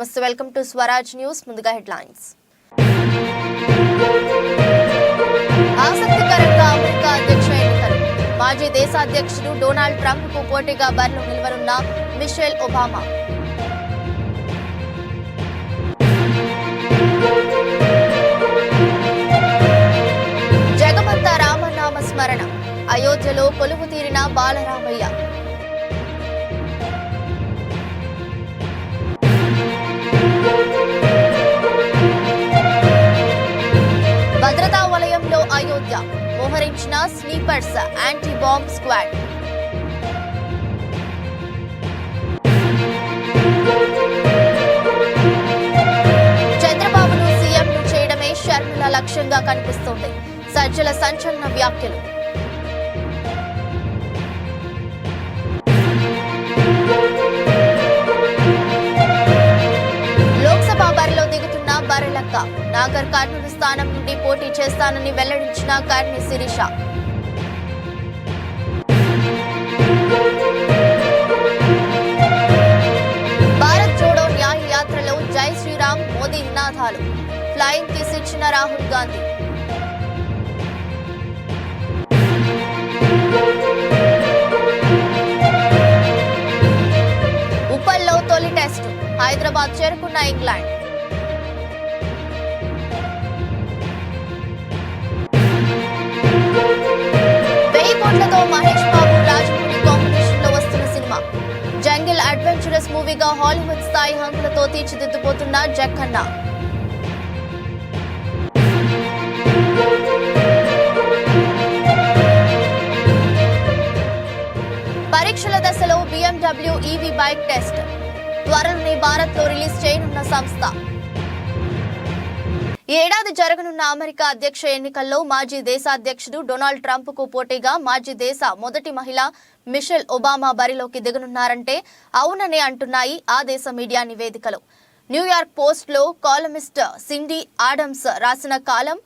నమస్తే, welcome to Swaraj news. ముందుగా headlines. ఆసక్తికరంగా అమెరికా అధ్యక్ష ఎన్నికలు. మాజీ దేశాధ్యక్షుడు డొనాల్డ్ ట్రంప్ కు పోటీగా బరిలో నిలవనున్న మిషెల్ ఒబామా. జగమంత రామనామ స్మరణ. అయోధ్యలో కొలువు తీరిన బాలరామయ్య. భద్రతా వలయంలో అయోధ్య మోహరించిన స్లీపర్స్ యాంటీ బాంబ్ స్క్వాడ్. చంద్రబాబును సీఎంను చేయడమే షర్మిల లక్ష్యంగా కనిపిస్తోంది. సజ్జల సంచలన వ్యాఖ్యలు. లోక్సభ బరిలో దిగుతున్న బరిలక్క. నాగర్ కర్నూలు స్థానం నుండి పోటీ చేస్తానని వెల్లడించిన కర్ణి శిరీష. భారత్ జోడో న్యాయ యాత్రలో జై శ్రీరామ్ మోదీ నినాదాలు. ఫ్లయింగ్ కిస్ ఇచ్చిన రాహుల్ గాంధీ. ఉప్పల్లో తొలి టెస్టు. హైదరాబాద్ చేరుకున్న ఇంగ్లాండ్. కోట్లతో మహేష్ బాబు రాజమౌళి కాంబినేషన్ లో వస్తున్న సినిమా. జంగిల్ అడ్వెంచరస్ మూవీగా హాలీవుడ్ స్థాయి హంగులతో తీర్చిదిద్దుపోతున్న జక్కన్న. పరీక్షల దశలో BMW EV బైక్ టెస్ట్. త్వరలోనే భారత్ లో రిలీజ్ చేయనున్న సంస్థ. ఈ ఏడాది జరగనున్న అమెరికా అధ్యక్ష ఎన్నికల్లో మాజీ దేశాధ్యక్షుడు డొనాల్డ్ ట్రంప్ కు పోటీగా మాజీ దేశ మొదటి మహిళ మిషెల్ ఒబామా బరిలోకి దిగనున్నారంటే అవుననే అంటున్నాయి ఆ దేశ మీడియా నివేదికలు. న్యూయార్క్ పోస్ట్ లో కాలమిస్ట్ సిండీ ఆడమ్స్ రాసిన కాలం,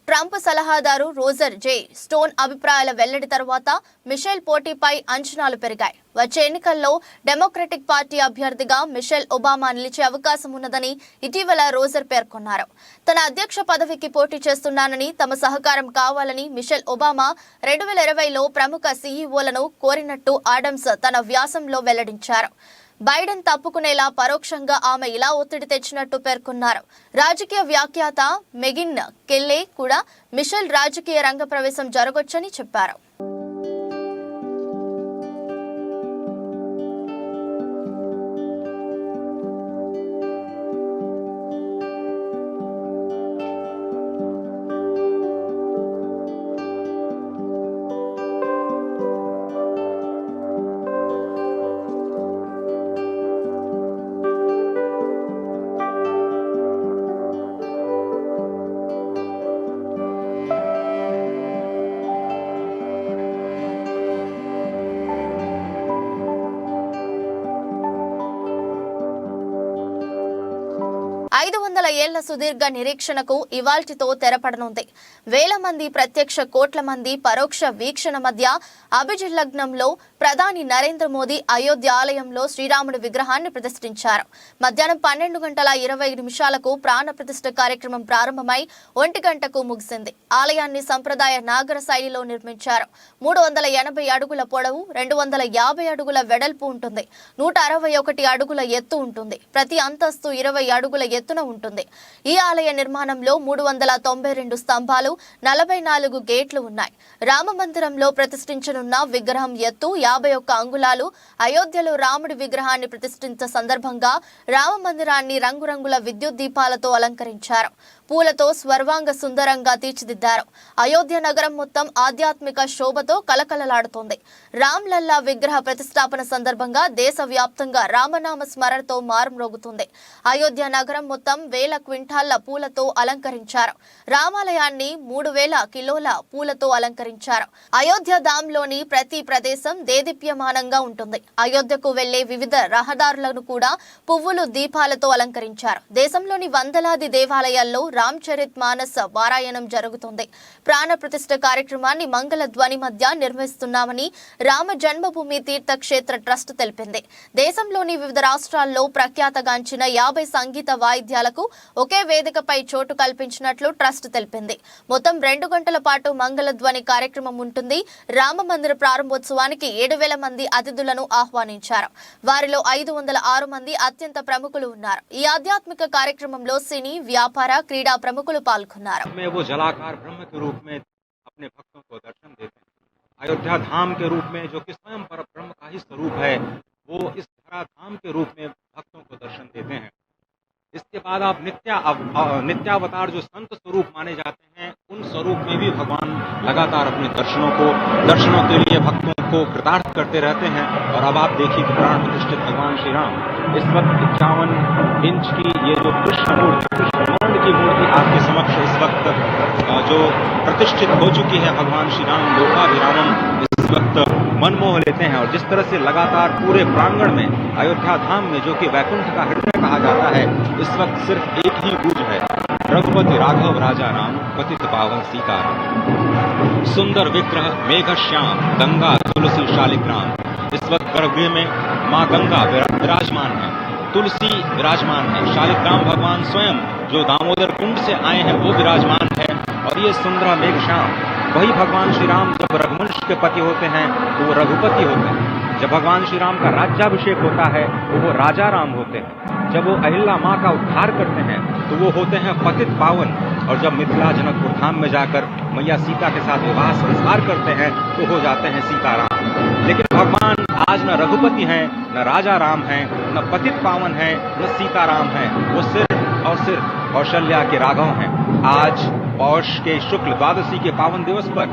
ట్రంప్ సలహాదారు రోజర్ జే స్టోన్ అభిప్రాయాల వెల్లడి తర్వాత మిషెల్ పోటీపై అంచనాలు పెరిగాయి. వచ్చే ఎన్నికల్లో డెమోక్రటిక్ పార్టీ అభ్యర్థిగా మిషెల్ ఒబామా నిలిచే అవకాశం ఉన్నదని ఇటీవల రోజర్ పేర్కొన్నారు. తన అధ్యక్ష పదవికి పోటీ చేస్తున్నానని, తమ సహకారం కావాలని మిషెల్ ఒబామా 2020లో ప్రముఖ సీఈఓలను కోరినట్టు ఆడమ్స్ తన వ్యాసంలో వెల్లడించారు. బైడెన్ తప్పుకునేలా పరోక్షంగా ఆమె ఇలా ఒత్తిడి తెచ్చినట్టు పేర్కొన్నారు. రాజకీయ వ్యాఖ్యాత మెగిన్ కెల్లే కూడా మిషెల్ రాజకీయ రంగ ప్రవేశం జరగొచ్చని చెప్పారు. ఏళ్ల సుదీర్ఘ నిరీక్షణకు ఇవాల్టితో తెరపడనుంది. వేల మంది ప్రత్యక్ష, కోట్ల మంది పరోక్ష వీక్షణ మధ్య అభిజిల్లగ్నంలో ప్రధాని నరేంద్ర మోదీ అయోధ్య ఆలయంలో శ్రీరాముడి విగ్రహాన్ని ప్రతిష్ఠించారు. మధ్యాహ్నం 12:20 ప్రాణ ప్రతిష్ఠ కార్యక్రమం ప్రారంభమై 1 గంటకు ముగిసింది. ఆలయాన్ని సంప్రదాయ నాగర శైలిలో నిర్మించారు. 380 అడుగుల పొడవు, 250 అడుగుల వెడల్పు ఉంటుంది. 161 అడుగుల ఎత్తు ఉంటుంది. ప్రతి అంతస్తు 20 అడుగుల ఎత్తున ఉంటుంది. ఈ ఆలయ నిర్మాణంలో 392 స్తంభాలు, 44 గేట్లు ఉన్నాయి. రామ మందిరంలో ప్రతిష్ఠించనున్న విగ్రహం ఎత్తు 51 అంగుళాలు. అయోధ్యలో రాముడి విగ్రహాన్ని ప్రతిష్ఠించే సందర్భంగా రామ మందిరాన్ని రంగురంగుల విద్యుత్ దీపాలతో అలంకరించారు. పూలతో స్వర్వాంగ సుందరంగా తీర్చిదిద్దారు. అయోధ్య నగరం మొత్తం ఆధ్యాత్మిక శోభతో కలకలలాడుతోంది. రామ్ లల్లా విగ్రహ ప్రతిష్టాపన సందర్భంగా దేశవ్యాప్తంగా రామనామ స్మరణతో మారుమ్రోగుతుంది. అయోధ్య నగరం మొత్తం వేల క్వింటాళ్ల పూలతో అలంకరించారు. రామాలయాన్ని 3000 కిలోల పూలతో అలంకరించారు. అయోధ్య ధామ్లోని ప్రతి ప్రదేశం దేదీప్యమానంగా ఉంటుంది. అయోధ్యకు వెళ్లే వివిధ రహదారులను కూడా పువ్వులు, దీపాలతో అలంకరించారు. దేశంలోని వందలాది దేవాలయాల్లో రామచరిత్ మానస్ పారాయణం జరుగుతుంది. ప్రాణ ప్రతిష్ఠ కార్యక్రమాన్ని మంగళ ధ్వని మధ్య నిర్వహిస్తున్నామని రామ జన్మభూమి తీర్థక్షేత్ర ట్రస్ట్ తెలిపింది. దేశంలోని వివిధ రాష్ట్రాల్లో ప్రఖ్యాతగాంచిన 50 సంగీత వాయిద్యాలకు ఒకే వేదికపై చోటు కల్పించినట్లు ట్రస్ట్ తెలిపింది. మొత్తం 2 గంటల పాటు మంగళ ధ్వని కార్యక్రమం ఉంటుంది. రామ మందిర ప్రారంభోత్సవానికి 7,000 మంది అతిథులను ఆహ్వానించారు. వారిలో 506 మంది అత్యంత ప్రముఖులు ఉన్నారు. ఈ ఆధ్యాత్మిక కార్యక్రమంలో సినీ, వ్యాపార, క్రీడా ప్రముఖులు పాల్గొన్నారు. अयोध्या धाम के रूप में जो कि स्वयं पर ब्रह्म का ही स्वरूप है, वो इस धरा धाम के रूप में भक्तों को दर्शन देते हैं। इसके बाद आप नित्यावतार जो संत स्वरूप माने जाते हैं, उन स्वरूप में भी भगवान लगातार अपने दर्शनों के लिए भक्तों को कृतार्थ करते रहते हैं। और अब आप देखिए कि प्राण प्रतिष्ठित भगवान श्री राम इस वक्त 51 इंच की ये जो कृष्ण की मूर्ति आपके समक्ष इस वक्त जो प्रतिष्ठित हो चुकी है, भगवान श्री राम लोकाभिरामम इस वक्त मनमोह लेते हैं। और जिस तरह से लगातार पूरे प्रांगण में अयोध्या धाम में जो कि वैकुंठ का हृदय कहा जाता है, इस वक्त सिर्फ एक ही गूंज है, रघुपति राघव राजा राम पतित पावन सीताराम। सुंदर विग्रह मेघ श्याम गंगा तुलसी शालिग्राम। इस वक्त गर्भगृह में माँ गंगा विराजमान है, तुलसी विराजमान है, शालिग्राम भगवान स्वयं जो दामोदर कुंड से आए हैं वो विराजमान है। और ये सुंदर मेघ श्याम वही भगवान श्री राम जब रघुवंश के पति होते हैं तो वो रघुपति होते हैं। जब भगवान श्री राम का राज्याभिषेक होता है तो वो राजा राम होते हैं। जब वो अहिल्या माँ का उद्धार करते हैं तो वो होते हैं पतित पावन। और जब मिथिला जनकपुर धाम में जाकर मैया सीता के साथ विवाह संस्कार करते हैं तो हो जाते हैं सीताराम। लेकिन भगवान आज न रघुपति हैं, न राजा राम हैं, न पतित पावन हैं, न सीताराम हैं। वो सिर्फ और सिर्फ कौशल्या के राघव हैं। आज पौष के शुक्ल द्वादशी के पावन दिवस पर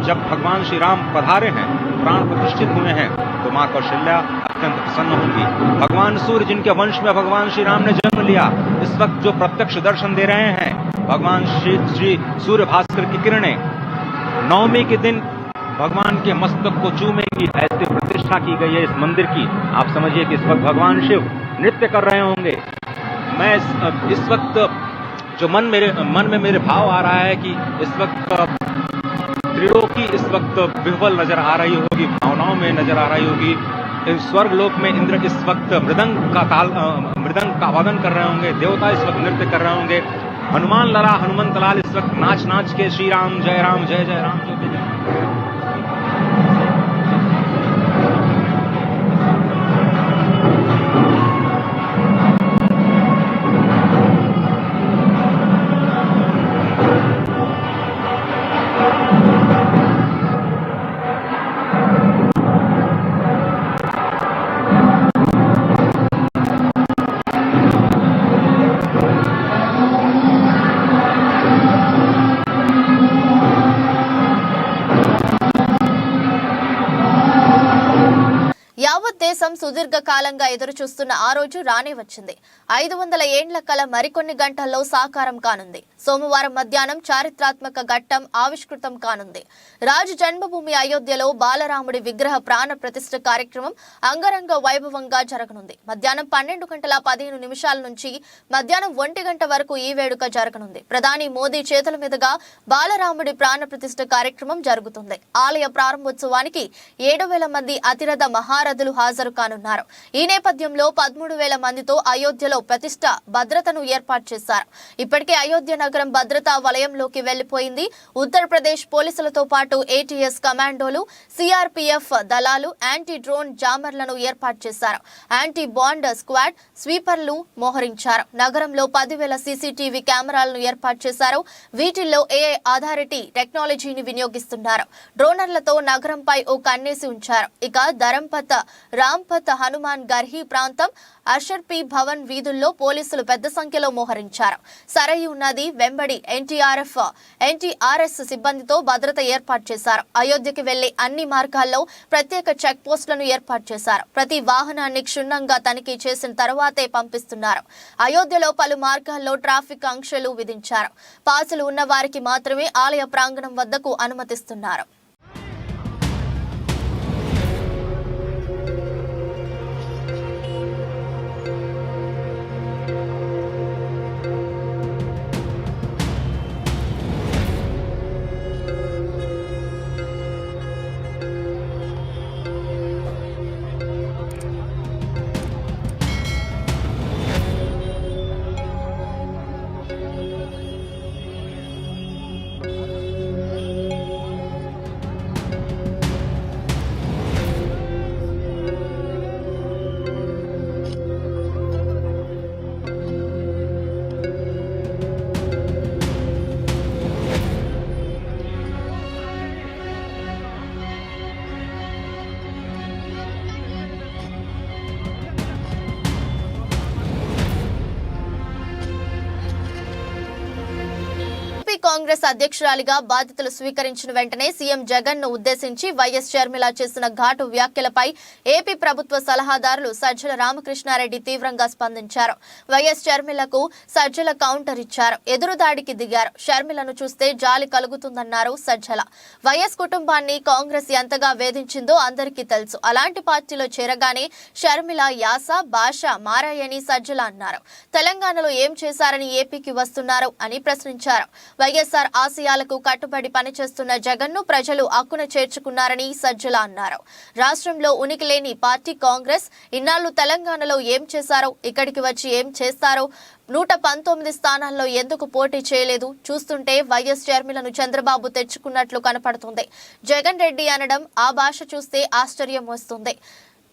जब भगवान श्री राम पधारे हैं, प्राण प्रतिष्ठित हुए हैं, तो माँ कौशल्या अत्यंत प्रसन्न होंगी। भगवान सूर्य जिनके वंश में भगवान श्री राम ने जन्म लिया, इस वक्त जो प्रत्यक्ष दर्शन दे रहे हैं, भगवान श्री सूर्य भास्कर की किरणें नवमी के दिन भगवान के मस्तक को चूमेंगी। ऐसे प्रतिष्ठा की गई है इस मंदिर की। आप समझिए कि इस वक्त भगवान शिव नृत्य कर रहे होंगे। मैं इस वक्त जो मन में मेरे भाव आ रहा है कि इस वक्त त्रिलोकी इस वक्त विह्वल नजर आ रही होगी, भावनाओं में नजर आ रही होगी। स्वर्ग लोक में इंद्र इस वक्त मृदंग का वादन कर रहे होंगे, देवता इस वक्त नृत्य कर रहे होंगे। हनुमान लला हनुमंत लाल इस वक्त नाच नाच के श्री राम जय राम जय जय राम जो जय। యావత్ దేశం సుదీర్ఘ కాలంగా ఎదురుచూస్తున్న ఆ రోజు రానే వచ్చింది. 500 ఏండ్ల కల మరికొన్ని గంటల్లో సాకారం కానుంది. సోమవారం మధ్యాహ్నం చారిత్రాత్మక ఘట్టం ఆవిష్కృతం కానుంది. రాజు జన్మభూమి అయోధ్యలో బాలరాముడి విగ్రహ ప్రాణ ప్రతిష్ఠ కార్యక్రమం అంగరంగ వైభవంగా జరగనుంది. మధ్యాహ్నం 12:15 నుంచి మధ్యాహ్నం 1 గంట వరకు ఈ వేడుక జరగనుంది. ప్రధాని మోదీ చేతుల మీదుగా బాలరాముడి ప్రాణ ప్రతిష్ఠ కార్యక్రమం జరుగుతుంది. ఆలయ ప్రారంభోత్సవానికి 7,000 మంది అతిరథ మహారథులు హాజరు కానున్నారు. ఈ నేపథ్యంలో 13,000 మందితో అయోధ్యలో ప్రతిష్ఠ భద్రతను ఏర్పాటు చేశారు. ఇప్పటికే అయోధ్య నగరం భద్రతా వలయంలోకి వెళ్లిపోయింది. ఉత్తరప్రదేశ్ పోలీసులతో పాటు ఏటీఎస్ కమాండోలు, సిఆర్పీఎఫ్ దళాలు యాంటీ డ్రోన్ జామర్లను ఏర్పాటు చేశారు. యాంటీ బాండ్ స్క్వాడ్ స్వీపర్లు మోహరించారు. నగరంలో 10,000 సీసీటీవీ కెమెరాలను ఏర్పాటు చేశారు. వీటిల్లో ఏఐ ఆధారిటీ టెక్నాలజీని వినియోగిస్తున్నారు. డ్రోనర్లతో నగరంపై ఓ కన్నేసి ఉంచారు. ఇక ధరంపత్, రాంపత్, హనుమాన్ గర్హి ప్రాంతం, అషర్పి భవన్ వీధుల్లో పోలీసులు పెద్ద సంఖ్యలో మోహరించారు. సరయూ నది వెంబడి ఎన్టీఆర్ఎస్ సిబ్బందితో భద్రత ఏర్పాటు చేశారు. అయోధ్యకి వెళ్లే అన్ని మార్గాల్లో ప్రత్యేక చెక్ పోస్టులను ఏర్పాటు చేశారు. ప్రతి వాహనాన్ని క్షుణ్ణంగా తనిఖీ చేసిన తర్వాతే పంపిస్తున్నారు. అయోధ్యలో పలు మార్గాల్లో ట్రాఫిక్ ఆంక్షలు విధించారు. పాసులు ఉన్న వారికి మాత్రమే ఆలయ ప్రాంగణం వద్దకు అనుమతిస్తున్నారు. ఏపీ కాంగ్రెస్ అధ్యక్షురాలిగా బాధ్యతలు స్వీకరించిన వెంటనే సీఎం జగన్ ను ఉద్దేశించి వైఎస్ షర్మిల చేసిన ఘాటు వ్యాఖ్యలపై ఏపీ ప్రభుత్వ సలహాదారులు సజ్జల రామకృష్ణారెడ్డి తీవ్రంగా స్పందించారు. వైఎస్ షర్మిలకు సజ్జల కౌంటర్ ఇచ్చారు. ఎదురుదాడికి దిగారు. షర్మిలను చూస్తే జాలి కలుగుతుందన్నారు సజ్జల. వైఎస్ కుటుంబాన్ని కాంగ్రెస్ ఎంతగా వేధించిందో అందరికీ తెలుసు. అలాంటి పార్టీలో చేరగానే షర్మిల యాస భాష మారాయని సజ్జల అన్నారు. తెలంగాణలో ఏం చేశారని ఏపీకి వస్తున్నారు అని ప్రశ్నించారు. వైఎస్ఆర్ ఆశయాలకు కట్టుబడి పనిచేస్తున్న జగన్ ను ప్రజలు అక్కున చేర్చుకున్నారని సజ్జల అన్నారు. రాష్ట్రంలో ఉనికి లేని పార్టీ కాంగ్రెస్. ఇన్నాళ్లు తెలంగాణలో ఏం చేశారో, ఇక్కడికి వచ్చి ఏం చేస్తారో, 119 స్థానాల్లో ఎందుకు పోటీ చేయలేదు? చూస్తుంటే వైఎస్ షర్మిలను చంద్రబాబు తెచ్చుకున్నట్లు కనపడుతుంది. జగన్ రెడ్డి అనడం ఆ భాష చూస్తే ఆశ్చర్యం వస్తుంది.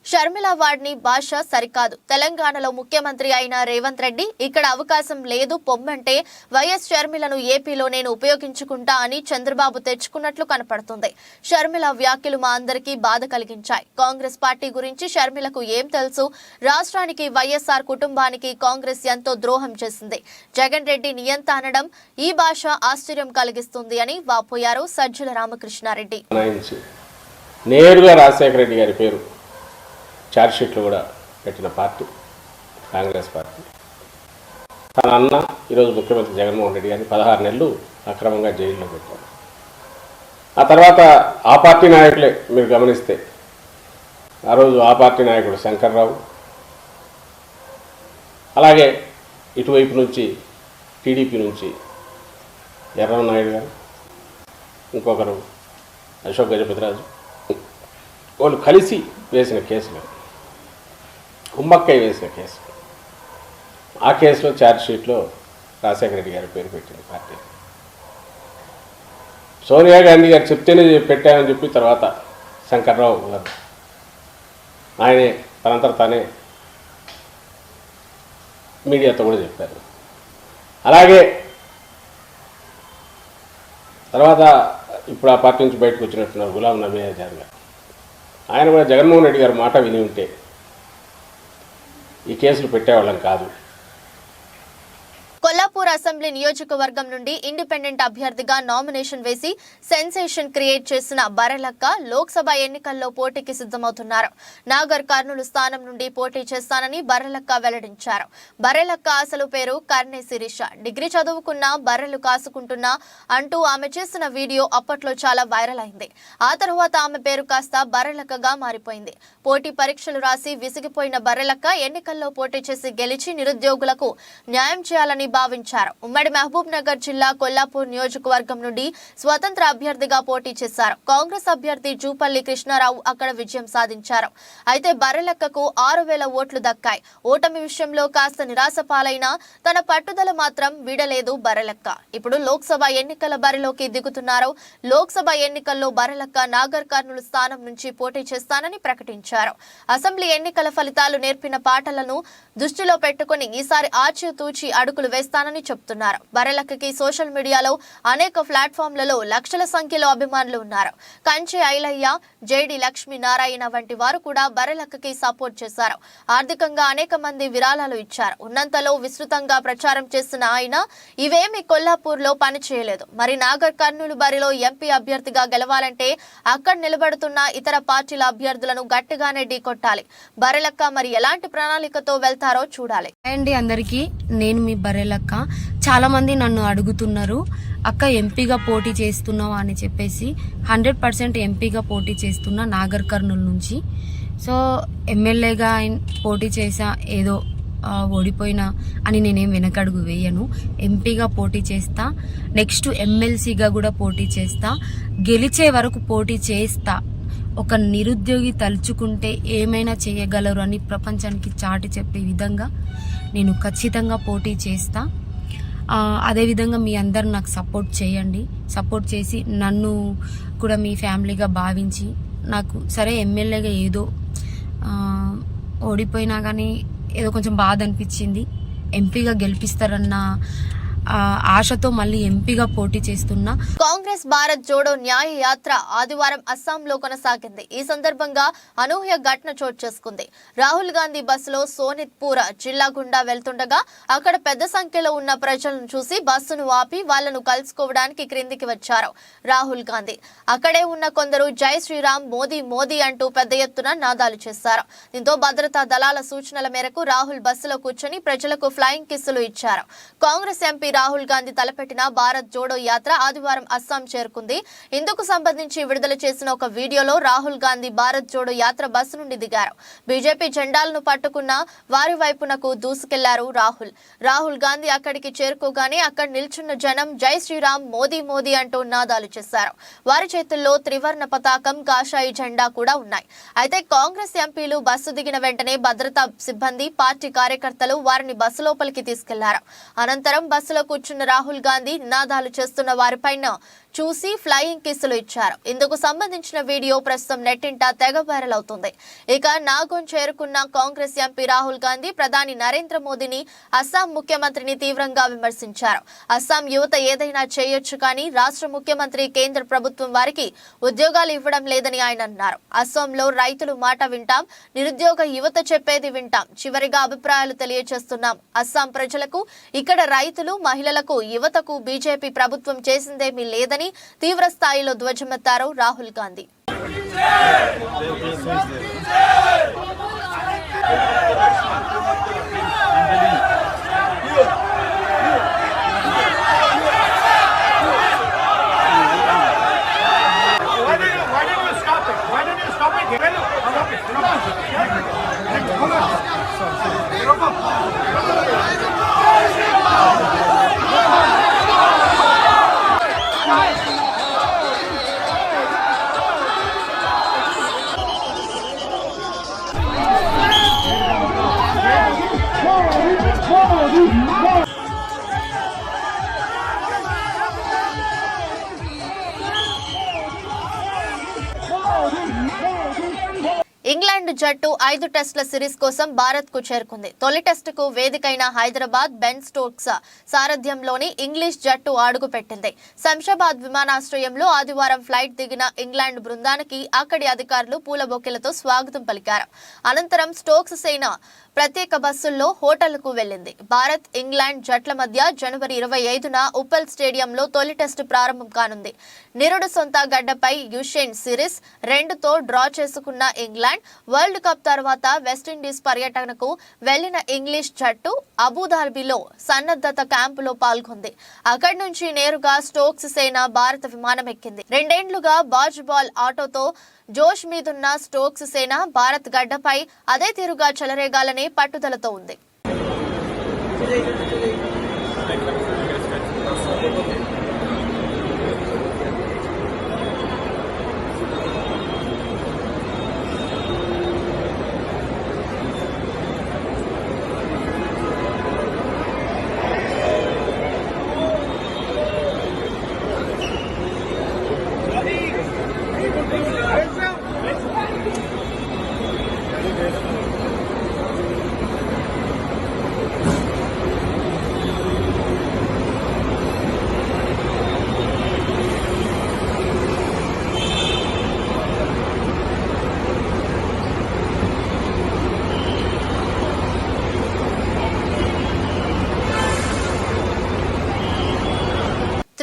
షర్మిల వాడిని భాష సరికాదు. తెలంగాణలో ముఖ్యమంత్రి అయిన రేవంత్ రెడ్డి ఇక్కడ అవకాశం లేదు పొమ్మంటే వైఎస్ షర్మిలను ఏపీలో నేను ఉపయోగించుకుంటా అని చంద్రబాబు తెచ్చుకున్నట్లు కనపడుతుంది. షర్మిల వ్యాఖ్యలు మా అందరికీ బాధ కలిగించాయి. కాంగ్రెస్ పార్టీ గురించి షర్మిలకు ఏం తెలుసు? రాష్ట్రానికి వైఎస్ఆర్ కుటుంబానికి కాంగ్రెస్ ఎంతో ద్రోహం చేసింది. జగన్ రెడ్డి నియంత అనడం ఈ భాష ఆశ్చర్యం కలిగిస్తుంది అని వాపోయారు సజ్జల రామకృష్ణారెడ్డి. నేరుగా రాజశేఖర రెడ్డి గారి పేరు ఛార్జ్షీట్లు కూడా పెట్టిన పార్టీ కాంగ్రెస్ పార్టీ. తన అన్న ఈరోజు ముఖ్యమంత్రి జగన్మోహన్ రెడ్డి గారిని 16 నెలలు అక్రమంగా జైల్లో పెట్టారు. ఆ తర్వాత ఆ పార్టీ నాయకులే మీరు గమనిస్తే ఆ రోజు ఆ పార్టీ నాయకుడు శంకర్రావు, అలాగే ఇటువైపు నుంచి టీడీపీ నుంచి ఎర్రనాయుడు గారు, ఇంకొకరు అశోక్ గజపతిరాజు, వాళ్ళు కలిసి వేసిన కేసులు, కుమ్మక్కై వేసిన కేసు. ఆ కేసులో ఛార్జ్షీట్లో రాజశేఖర రెడ్డి గారి పేరు పెట్టింది పార్టీ. సోనియా గాంధీ గారు చెప్తేనే పెట్టామని చెప్పి తర్వాత శంకర్రావు గారు ఆయనే తనంతట తానే మీడియాతో కూడా చెప్పారు. అలాగే తర్వాత ఇప్పుడు ఆ పార్టీ నుంచి బయటకు వచ్చినట్టున్నారు గులాం నబీ ఆజాద్ గారు. ఆయన కూడా జగన్మోహన్ రెడ్డి గారి మాట విని ఉంటే ఈ కేసులు పెట్టేవాళ్ళం కాదు. కొల్లాపూర్ అసెంబ్లీ నియోజకవర్గం నుండి ఇండిపెండెంట్ అభ్యర్థిగా నామినేషన్ వేసి సెన్సేషన్ క్రియేట్ చేసిన బర్రెలక్క లోక్సభ ఎన్నికల్లో పోటీకి సిద్ధమవుతున్నారు. నాగర్ కర్నూలు స్థానం నుండి పోటీ చేస్తానని బర్రెలక్క వెల్లడించారు. బర్రెలక్క అసలు పేరు కర్ణే శిరీష. డిగ్రీ చదువుకున్నా బర్రెలు కాసుకుంటున్నా అంటూ ఆమె చేసిన వీడియో అప్పట్లో చాలా వైరల్ అయింది. ఆ తర్వాత ఆమె పేరు కాస్త బర్రెలక్కగా మారిపోయింది. పోటీ పరీక్షలు రాసి విసిగిపోయిన బర్రెలక్క ఎన్నికల్లో పోటీ చేసి గెలిచి నిరుద్యోగులకు న్యాయం చేయాలని భావించారు. ఉమ్మడి మహబూబ్ నగర్ జిల్లా కొల్లాపూర్ నియోజకవర్గం నుండి స్వతంత్ర అభ్యర్థిగా పోటీ చేశారు. కాంగ్రెస్ అభ్యర్థి జూపల్లి కృష్ణారావు అక్కడ విజయం సాధించారు. అయితే బర్రెలక్కకు 6,000 ఓట్లు దక్కాయి. ఓటమి విషయంలో కాస్త నిరాశ పాలైనా తన పట్టుదల మాత్రం వీడలేదు బర్రెలక్క. ఇప్పుడు లోక్సభ ఎన్నికల బరిలోకి దిగుతున్నారు. లోక్సభ ఎన్నికల్లో బర్రెలక్క నాగర్ కర్నూలు స్థానం నుంచి పోటీ చేస్తానని ప్రకటించారు. అసెంబ్లీ ఎన్నికల ఫలితాలు నేర్పిన పాటలను దృష్టిలో పెట్టుకుని ఈసారి ఆచితూచి అడుగులు వేస్తానని చెప్తున్నారు. బర్రెలక్కకి సోషల్ మీడియాలో అనేక ప్లాట్ఫామ్లలో లక్షల సంఖ్యలో అభిమానులు ఉన్నారు. కంచె ఐలయ్య, జేడి లక్ష్మీ నారాయణ వంటి వారు కూడా బర్రెలక్కకి సపోర్ట్ చేశారు. ఆర్థికంగా అనేక మంది విరాళాలు ఇచ్చారు. ఉన్నంతలో విస్తృతంగా ప్రచారం చేసిన ఆయన ఇవేమీ కొల్లాపూర్లో పని చేయలేదు. మరి నాగర్ కర్నూలు బరిలో ఎంపీ అభ్యర్థిగా గెలవాలంటే అక్కడ నిలబడుతున్న ఇతర పార్టీల అభ్యర్థులను గట్టిగానే ఢీకొట్టాలి. బర్రెలక్క మరి ఎలాంటి ప్రణాళికతో వెళ్తారో చూడాలి. అండి అందరికీ, నేను మీ బర్రెలక్క. చాలా మంది నన్ను అడుగుతున్నారు, అక్క ఎంపీగా పోటీ చేస్తున్నావా అని చెప్పేసి. 100% ఎంపీగా పోటీ చేస్తున్నా నాగర్ కర్నూలు నుంచి. సో ఎమ్మెల్యేగా పోటీ చేసా, ఏదో ఓడిపోయినా అని నేనేం వెనకడుగు వేయను. ఎంపీగా పోటీ చేస్తా, నెక్స్ట్ ఎమ్మెల్సీగా కూడా పోటీ చేస్తా, గెలిచే వరకు పోటీ చేస్తా. ఒక నిరుద్యోగి తలుచుకుంటే ఏమైనా చేయగలరు అని ప్రపంచానికి చాటి చెప్పే విధంగా నేను ఖచ్చితంగా పోటీ చేస్తా. అదేవిధంగా మీ అందరు నాకు సపోర్ట్ చేయండి. సపోర్ట్ చేసి నన్ను కూడా మీ ఫ్యామిలీగా భావించి, నాకు సరే ఎమ్మెల్యేగా ఏదో ఓడిపోయినా కానీ ఏదో కొంచెం బాధ అనిపించింది. ఎంపీగా గెలిపిస్తారన్న ఆశతో మళ్ళీ ఎంపీగా పోటీ చేస్తున్నా. కాంగ్రెస్ భారత్ జోడో న్యాయ యాత్ర ఆదివారం అస్సాంలో కొనసాగింది. ఈ సందర్భంగా అనూహ్య ఘటన చోటు చేసుకుంది. రాహుల్ గాంధీ బస్సులో సోనిత్పూర్ జిల్లా గుండా వెళ్తుండగా అక్కడ పెద్ద సంఖ్యలో ఉన్న ప్రజలను చూసి బస్సును ఆపి వాళ్లను కలుసుకోవడానికి క్రిందికి వచ్చారు రాహుల్ గాంధీ. అక్కడే ఉన్న కొందరు జై శ్రీరామ్ మోదీ మోదీ అంటూ పెద్ద ఎత్తున నాదాలు చేశారు. దీంతో భద్రతా దళాల సూచనల మేరకు రాహుల్ బస్సులో కూర్చొని ప్రజలకు ఫ్లయింగ్ కిస్సులు ఇచ్చారు. కాంగ్రెస్ ఎంపీ రాహుల్ గాంధీ తలపెట్టిన భారత్ జోడో యాత్ర ఆదివారం అస్సాం చేరుకుంది. ఇందుకు సంబంధించి విడుదల చేసిన ఒక వీడియోలో రాహుల్ గాంధీ భారత్ జోడో యాత్ర బస్సు నుండి దిగారు. బీజేపీ జెండాలను పట్టుకున్న వారి వైపునకు దూసుకెళ్లారు రాహుల్ గాంధీ అక్కడికి చేరుకోగానే అక్కడ నిల్చున్న జనం జై శ్రీరామ్ మోదీ మోదీ అంటూ నాదాలు చేశారు. వారి చేతుల్లో త్రివర్ణ పతాకం కాషాయి జెండా కూడా ఉన్నాయి. అయితే కాంగ్రెస్ ఎంపీలు బస్సు దిగిన వెంటనే భద్రతా సిబ్బంది పార్టీ కార్యకర్తలు వారిని బస్సు లోపలికి తీసుకెళ్లారు. అనంతరం బస్సులో కూర్చున్న రాహుల్ గాంధీ నినాదాలు చేస్తున్న వారిపైన చూసి ఫ్లయింగ్ కిస్సులు ఇచ్చారు. ఇందుకు సంబంధించిన వీడియో ప్రస్తుతం నెట్టింట తెగ వైరల్ అవుతుంది. ఇక నాగోన్ చేరుకున్న కాంగ్రెస్ ఎంపీ రాహుల్ గాంధీ ప్రధాని నరేంద్ర మోదీని అస్సాం ముఖ్యమంత్రిని తీవ్రంగా విమర్శించారు. అస్సాం యువత ఏదైనా చేయొచ్చు కానీ రాష్ట్ర ముఖ్యమంత్రి కేంద్ర ప్రభుత్వం వారికి ఉద్యోగాలు ఇవ్వడం లేదని ఆయన అన్నారు. అస్సాంలో రైతులు మాట వింటాం, నిరుద్యోగ యువత చెప్పేది వింటాం, చివరిగా అభిప్రాయాలు తెలియజేస్తున్నాం. అస్సాం ప్రజలకు, ఇక్కడ రైతులు, మహిళలకు, యువతకు బీజేపీ ప్రభుత్వం చేసిందేమీ లేదని తీవ్ర స్థాయిలో ధ్వజమెత్తారు రాహుల్ గాంధీ. ఇంగ్లాండ్ జట్టు 5 టెస్టుల సిరీస్ కోసం భారత్ కు చేరుకుంది. తొలి టెస్టుకు వేదికైన హైదరాబాద్ బెన్ స్టోక్స్ సారథ్యంలోని ఇంగ్లీష్ జట్టు అడుగు పెట్టింది. శంషాబాద్ విమానాశ్రయంలో ఆదివారం ఫ్లైట్ దిగిన ఇంగ్లాండ్ బృందానికి అక్కడి అధికారులు పూల బొకేలతో స్వాగతం పలికారు. అనంతరం స్టోక్స్ సేన ప్రత్యేక బస్సుల్లో హోటల్కు వెళ్లింది. భారత్ ఇంగ్లాండ్ జట్ల మధ్య జనవరి 25న ఉప్పల్ స్టేడియంలో తొలి టెస్టు ప్రారంభం కానుంది. నిరుడు సొంత గడ్డపై యుషేన్ సిరీస్ 2తో డ్రా చేసుకున్న ఇంగ్లాండ్ వరల్డ్ కప్ తర్వాత వెస్టిండీస్ పర్యటనకు వెళ్లిన ఇంగ్లీష్ జట్టు అబుధాబిలో సన్నద్ధత క్యాంపులో పాల్గొంది. అక్కడి నుంచి నేరుగా స్టోక్స్ సేన భారత విమానం ఎక్కింది. 2 ఏళ్లుగా బాజ్ బాల్ ఆటోతో జోష్ మీదున్న స్టోక్స్ సేన భారత్ గడ్డపై అదే తీరుగా చెలరేగాలనే పట్టుదలతో ఉంది.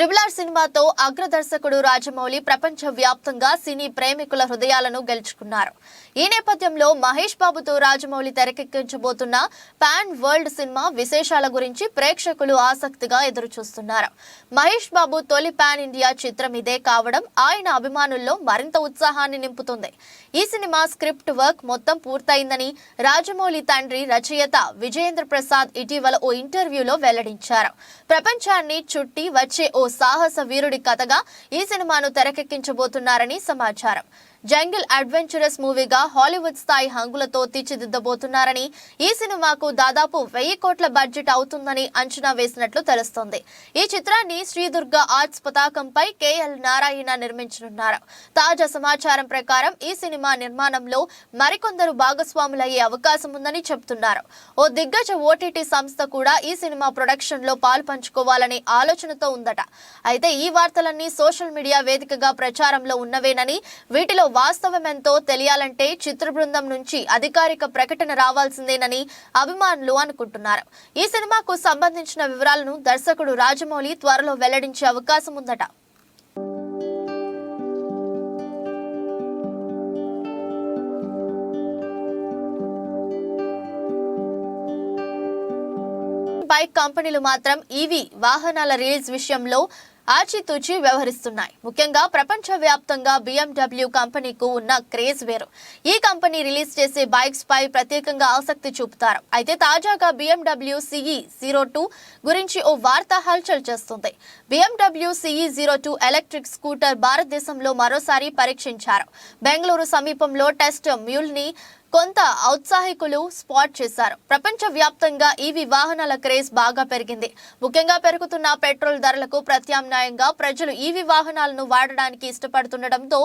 RRR సినిమాతో అగ్రదర్శకుడు రాజమౌళి ప్రపంచ వ్యాప్తంగా సినీ ప్రేమికుల హృదయాలను గెలుచుకున్నారు. ఈ నేపథ్యంలో మహేష్ బాబుతో రాజమౌళి తెరకెక్కించబోతున్న పాన్ వరల్డ్ సినిమా విశేషాల గురించి ప్రేక్షకులు ఆసక్తిగా ఎదురుచూస్తున్నారు. మహేష్ బాబు తొలి పాన్ ఇండియా చిత్రం ఇదే కావడం ఆయన అభిమానుల్లో మరింత ఉత్సాహాన్ని నింపుతుంది. ఈ సినిమా స్క్రిప్ట్ వర్క్ మొత్తం పూర్తయిందని రాజమౌళి తండ్రి రచయిత విజయేంద్ర ప్రసాద్ ఇటీవల ఓ ఇంటర్వ్యూలో వెల్లడించారు. ప్రపంచాన్ని చుట్టి వచ్చే ఓ సాహస వీరుడి కథగా ఈ సినిమాను తెరకెక్కించబోతున్నారని సమాచారం. జంగిల్ అడ్వెంచరస్ మూవీగా హాలీవుడ్ స్థాయి హంగులతో తీర్చిదిద్దబోతున్నారని, ఈ సినిమాకు దాదాపు 1000 కోట్ల బడ్జెట్ అవుతుందని అంచనా వేసినట్లు తెలుస్తోంది. ఈ చిత్రాన్ని శ్రీదుర్గ ఆర్ట్స్ పతాకంపై కేఎల్ నారాయణ నిర్మించనున్నారు. తాజా సమాచారం ప్రకారం ఈ సినిమా నిర్మాణంలో మరికొందరు భాగస్వాములయ్యే అవకాశం ఉందని చెబుతున్నారు. ఓ దిగ్గజ ఓటీటీ సంస్థ కూడా ఈ సినిమా ప్రొడక్షన్ లో పాల్పంచుకోవాలనే ఆలోచనతో ఉందట. అయితే ఈ వార్తలన్నీ సోషల్ మీడియా వేదికగా ప్రచారంలో ఉన్నవేనని, వీటిలో వాస్తవమెంతో తెలియాలంటే చిత్ర బృందం నుంచి అధికారిక ప్రకటన రావాల్సిందేనని అభిమానులు అనుకుంటున్నారు. ఈ సినిమాకు సంబంధించిన వివరాలను దర్శకుడు రాజమౌళి త్వరలో వెల్లడించే అవకాశం ఉందట. బైక్ కంపెనీలు మాత్రం ఈవీ వాహనాల రిలీజ్ విషయంలో ఆచితూచి వ్యవహరిస్తున్నాయి. ముఖ్యంగా ప్రపంచవ్యాప్తంగా BMW కంపెనీకు ఉన్న క్రేజ్ వేరు. ఈ కంపెనీ రిలీజ్ చేసే బైక్స్ పై ప్రత్యేకంగా ఆసక్తి చూపుతారు. అయితే తాజాగా BMW CE 02 గురించి ఓ వార్త హల్చల్ చేస్తుంది. BMW CE 02 ఎలక్ట్రిక్ స్కూటర్ భారతదేశంలో మరోసారి పరీక్షించారు. బెంగళూరు సమీపంలో టెస్ట్ మ్యూల్ ని కొంత ఔత్సాహికులు స్పాట్ చేశారు. ప్రపంచవ్యాప్తంగా ఈవీ వాహనాల క్రేజ్ బాగా పెరిగింది. ముఖ్యంగా పెరుగుతున్న పెట్రోల్ ధరలకు ప్రత్యామ్నాయంగా ప్రజలు ఈవీ వాహనాలను వాడడానికి ఇష్టపడుతుండటంతో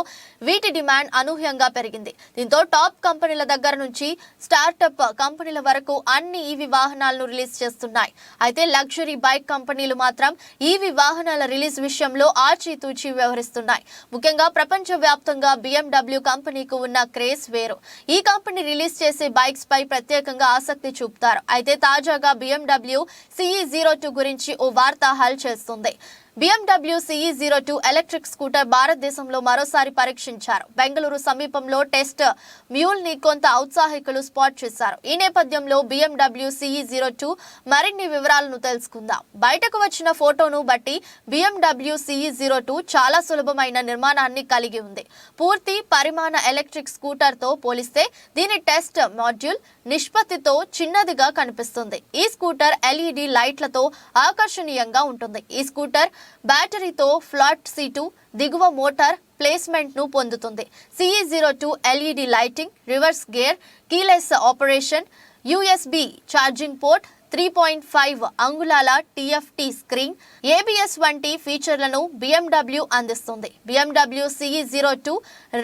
వీటి డిమాండ్ అనూహ్యంగా పెరిగింది. దీంతో టాప్ కంపెనీల దగ్గర నుంచి స్టార్టప్ కంపెనీల వరకు అన్ని ఈవీ వాహనాలను రిలీజ్ చేస్తున్నాయి. అయితే లగ్జరీ బైక్ కంపెనీలు మాత్రం ఈవీ వాహనాల రిలీజ్ విషయంలో ఆచితూచి వ్యవహరిస్తున్నాయి. ముఖ్యంగా ప్రపంచవ్యాప్తంగా BMW కంపెనీకి ఉన్న క్రేజ్ వేరు. ఈ కంపెనీ రిలీజ్ చేసే బైక్స్ పై ప్రత్యేకంగా ఆసక్తి చూపుతారు. అయితే తాజాగా BMW CE 02 గురించి ఓ వార్త హల్ చేస్తుంది. BMW CE 02 ఎలక్ట్రిక్ స్కూటర్ భారతదేశంలో మరోసారి పరీక్షించారు. బెంగళూరు సమీపంలో టెస్ట్ మ్యూల్ ని కొంత ఔత్సాహికులు స్పాట్ చేశారు. ఈ నేపథ్యంలో BMW CE 02 మరిన్ని వివరాలను తెలుసుకుందాం. బయటకు వచ్చిన ఫోటోను బట్టి BMW CE 02 చాలా సులభమైన నిర్మాణాన్ని కలిగి ఉంది. పూర్తి పరిమాణ ఎలక్ట్రిక్ స్కూటర్ తో పోలిస్తే దీని టెస్ట్ మాడ్యూల్ నిష్పత్తితో చిన్నదిగా కనిపిస్తుంది. ఈ స్కూటర్ LED లైట్లతో ఆకర్షణీయంగా ఉంటుంది. ఈ స్కూటర్ బ్యాటరీతో ఫ్లాట్ సీటు, దిగువ మోటార్ ప్లేస్మెంట్ ను పొందుతుంది. CE 02 LED lighting, reverse gear, keyless operation, USB charging port, 3.5 అంగుళాల TFT స్క్రీన్, ABS వంటి ఫీచర్లను BMW అందిస్తుంది. BMW CE 02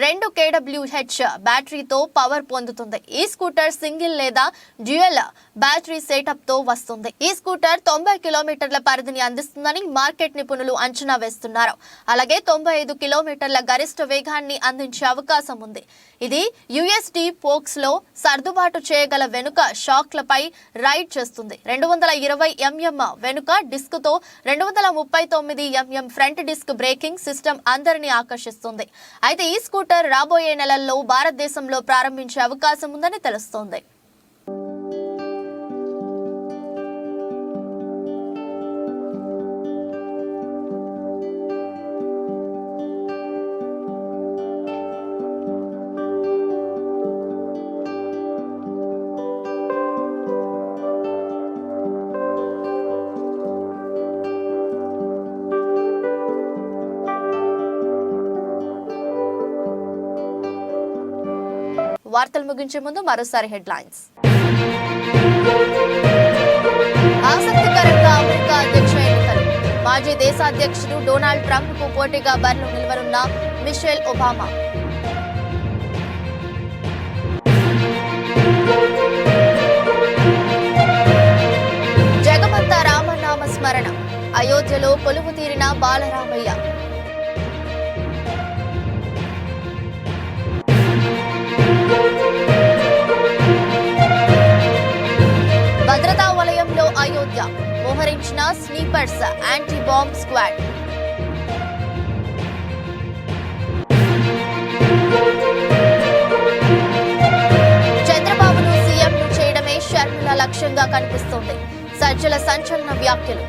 2 kWh బ్యాటరీతో పవర్ పొందుతుంది. ఈ స్కూటర్ సింగిల్ లేదా డ్యూయల్ బ్యాటరీ సెటప్ తో వస్తుంది. ఈ స్కూటర్ 90 కిలోమీటర్ల పరిధిని అందిస్తుందని మార్కెట్ నిపుణులు అంచనా వేస్తున్నారు. అలాగే 95 కిలోమీటర్ల గరిష్ట వేగాన్ని అందించే అవకాశం ఉంది. ఇది USD పోక్స్ లో సర్దుబాటు చేయగల వెనుక షాక్లపై రైడ్ చేస్తుంది. 220 mm వెనుక డిస్క్ తో 239 mm front disc braking system అందరినీ ఆకర్షిస్తుంది. అయితే ఈ స్కూటర్ రాబోయే నెలల్లో భారతదేశంలో ప్రారంభించే అవకాశం ఉందని తెలుస్తోంది. వార్తలు ముగించే ముందు మరోసారి హెడ్లైన్స్. ఆసక్తికరంగా అమెరికా అధ్యక్ష ఎన్నికలు. మాజీ దేశాధ్యక్షుడు డొనాల్డ్ ట్రంప్ కు పోటీగా బరిలో నిలవనున్న మిషెల్ ఒబామా. జగమంతా రామనామ స్మరణ. అయోధ్యలో కొలువు తీరిన బాలరామయ్య. భద్రతా వలయంలో అయోధ్య మోహరించిన స్నీపర్స్ యాంటీ బాంబ్ స్క్వాడ్. చంద్రబాబును సీఎంను చేయడమే షర్మిల లక్ష్యంగా కనిపిస్తోంది. సజ్జల సంచలన వ్యాఖ్యలు.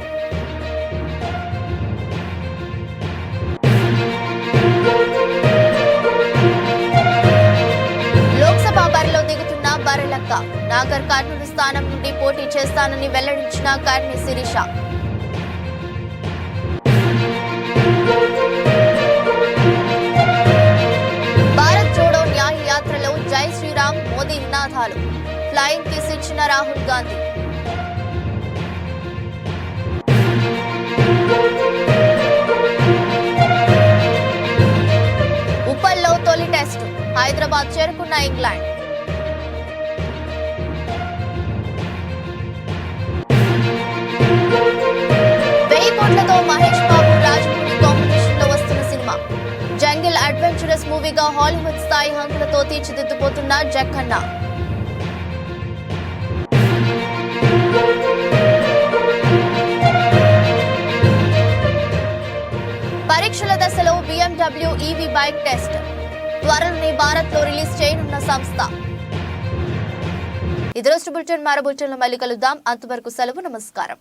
లోక్సభ బరిలో దిగుతున్న బర్రెలక్క. నాగర్ కర్నూలు స్థానం నుండి పోటీ చేస్తానని వెల్లడించిన కర్ణి శిరీష. భారత్ రాహుల్ గాంధీ. ఉప్పల్లో తొలి టెస్ట్, హైదరాబాద్ చేరుకున్న ఇంగ్లాండ్. కోట్లతో మహేష్ బాబు రాజమౌళి కాంబినేషన్ లో వస్తున్న సినిమా జంగిల్ అడ్వెంచరస్ మూవీగా హాలీవుడ్ స్థాయి హంగులతో తీర్చిదిద్దుపోతున్న జక్కన్న. పరీక్షల దశలో BMW EV బైక్ టెస్ట్, త్వరలోనే భారత్ లో రిలీజ్ చేయనున్న సంస్థ. ఇది రోజు బులెటిన్. మరో బులెటిన్ లో మళ్ళీ కలుద్దాం. అంతవరకు సెలవు, నమస్కారం.